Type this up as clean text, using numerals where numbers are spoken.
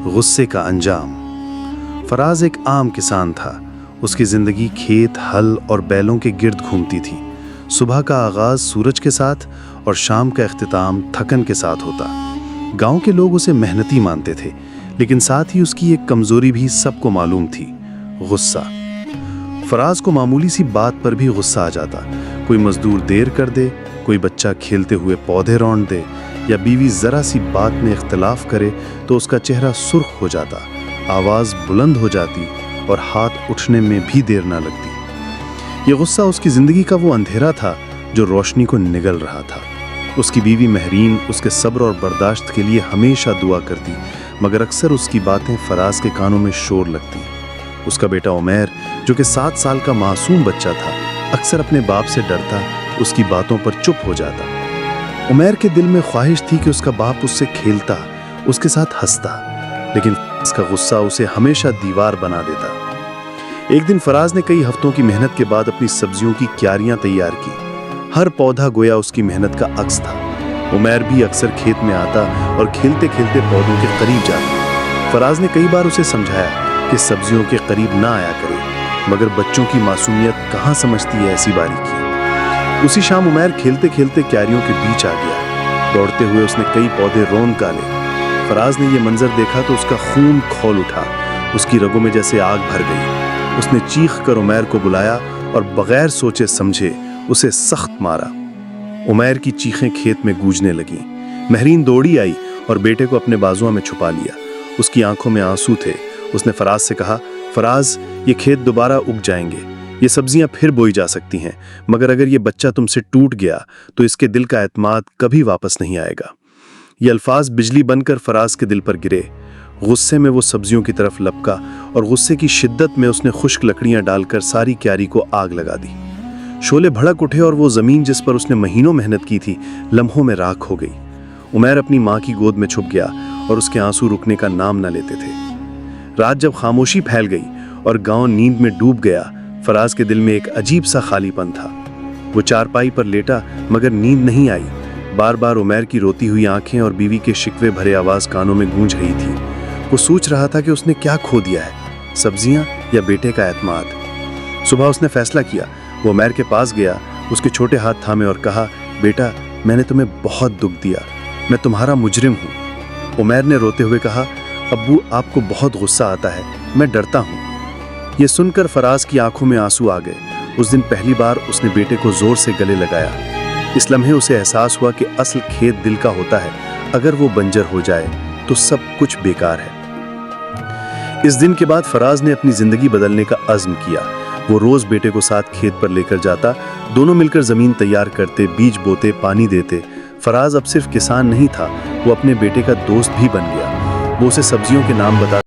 غصے کا انجام۔ فراز ایک عام کسان تھا۔ اس کی زندگی کھیت، ہل اور بیلوں کے گرد گھومتی تھی۔ صبح کا آغاز سورج کے ساتھ اور شام کا اختتام تھکن کے ساتھ ہوتا۔ گاؤں کے لوگ اسے محنتی مانتے تھے، لیکن ساتھ ہی اس کی ایک کمزوری بھی سب کو معلوم تھی: غصہ۔ فراز کو معمولی سی بات پر بھی غصہ آ جاتا۔ کوئی مزدور دیر کر دے، کوئی بچہ کھیلتے ہوئے پودے رونڈ دے، یا بیوی ذرا سی بات میں اختلاف کرے تو اس کا چہرہ سرخ ہو جاتا، آواز بلند ہو جاتی اور ہاتھ اٹھنے میں بھی دیر نہ لگتی۔ یہ غصہ اس کی زندگی کا وہ اندھیرا تھا جو روشنی کو نگل رہا تھا۔ اس کی بیوی مہرین اس کے صبر اور برداشت کے لیے ہمیشہ دعا کرتی، مگر اکثر اس کی باتیں فراز کے کانوں میں شور لگتی۔ اس کا بیٹا عمیر، جو کہ 7 سال کا معصوم بچہ تھا، اکثر اپنے باپ سے ڈرتا، اس کی باتوں پر چپ ہو جاتا۔ عمیر کے دل میں خواہش تھی کہ اس کا باپ اس سے کھیلتا، اس کے ساتھ ہنستا، لیکن اس کا غصہ اسے ہمیشہ دیوار بنا دیتا۔ ایک دن فراز نے کئی ہفتوں کی محنت کے بعد اپنی سبزیوں کی کیاریاں تیار کی۔ ہر پودا گویا اس کی محنت کا عکس تھا۔ عمیر بھی اکثر کھیت میں آتا اور کھیلتے کھیلتے پودوں کے قریب جاتا۔ فراز نے کئی بار اسے سمجھایا کہ سبزیوں کے قریب نہ آیا کرے، مگر بچوں کی معصومیت کہاں سمجھتی ہے ایسی باریکی۔ اسی شام عمیر کھیلتے کھیلتے کیاریوں کے بیچ آ گیا۔ دوڑتے ہوئے اس نے کئی پودے رون ڈالے۔ فراز نے یہ منظر دیکھا تو اس کا خون کھول اٹھا، اس کی رگوں میں جیسے آگ بھر گئی۔ اس نے چیخ کر عمیر کو بلایا اور بغیر سوچے سمجھے اسے سخت مارا۔ عمیر کی چیخیں کھیت میں گونجنے لگیں۔ مہرین دوڑی آئی اور بیٹے کو اپنے بازوؤں میں چھپا لیا۔ اس کی آنکھوں میں آنسو تھے۔ اس نے فراز سے کہا، فراز، یہ کھیت دوبارہ اگ جائیں گے، یہ سبزیاں پھر بوئی جا سکتی ہیں، مگر اگر یہ بچہ تم سے ٹوٹ گیا تو اس کے دل کا اعتماد کبھی واپس نہیں آئے گا۔ یہ الفاظ بجلی بن کر فراز کے دل پر گرے۔ غصے میں وہ سبزیوں کی طرف لپکا اور غصے کی شدت میں اس نے خشک لکڑیاں ڈال کر ساری کیاری کو آگ لگا دی۔ شعلے بھڑک اٹھے اور وہ زمین جس پر اس نے مہینوں محنت کی تھی لمحوں میں راکھ ہو گئی۔ عمیر اپنی ماں کی گود میں چھپ گیا اور اس کے آنسو رکنے کا نام نہ لیتے تھے۔ رات جب خاموشی پھیل گئی اور گاؤں نیند میں ڈوب گیا، فراز کے دل میں ایک عجیب سا خالی پن تھا۔ وہ چارپائی پر لیٹا مگر نیند نہیں آئی۔ بار بار عمیر کی روتی ہوئی آنکھیں اور بیوی کے شکوے بھرے آواز کانوں میں گونج رہی تھی۔ وہ سوچ رہا تھا کہ اس نے کیا کھو دیا ہے، سبزیاں یا بیٹے کا اعتماد۔ صبح اس نے فیصلہ کیا۔ وہ عمیر کے پاس گیا، اس کے چھوٹے ہاتھ تھامے اور کہا، بیٹا، میں نے تمہیں بہت دکھ دیا، میں تمہارا مجرم ہوں۔ عمیر نے روتے ہوئے کہا، ابو، آپ کو بہت غصہ آتا ہے، میں ڈرتا ہوں۔ یہ سن کر فراز کی آنکھوں میں آنسو آ گئے۔ اس دن پہلی بار اس نے بیٹے کو زور سے گلے لگایا۔ اس لمحے اسے احساس ہوا کہ اصل کھیت دل کا ہوتا ہے، اگر وہ بنجر ہو جائے تو سب کچھ بیکار ہے۔ اس دن کے بعد فراز نے اپنی زندگی بدلنے کا عزم کیا۔ وہ روز بیٹے کو ساتھ کھیت پر لے کر جاتا، دونوں مل کر زمین تیار کرتے، بیج بوتے، پانی دیتے۔ فراز اب صرف کسان نہیں تھا، وہ اپنے بیٹے کا دوست بھی بن گیا۔ وہ اسے سبزیوں کے نام بتا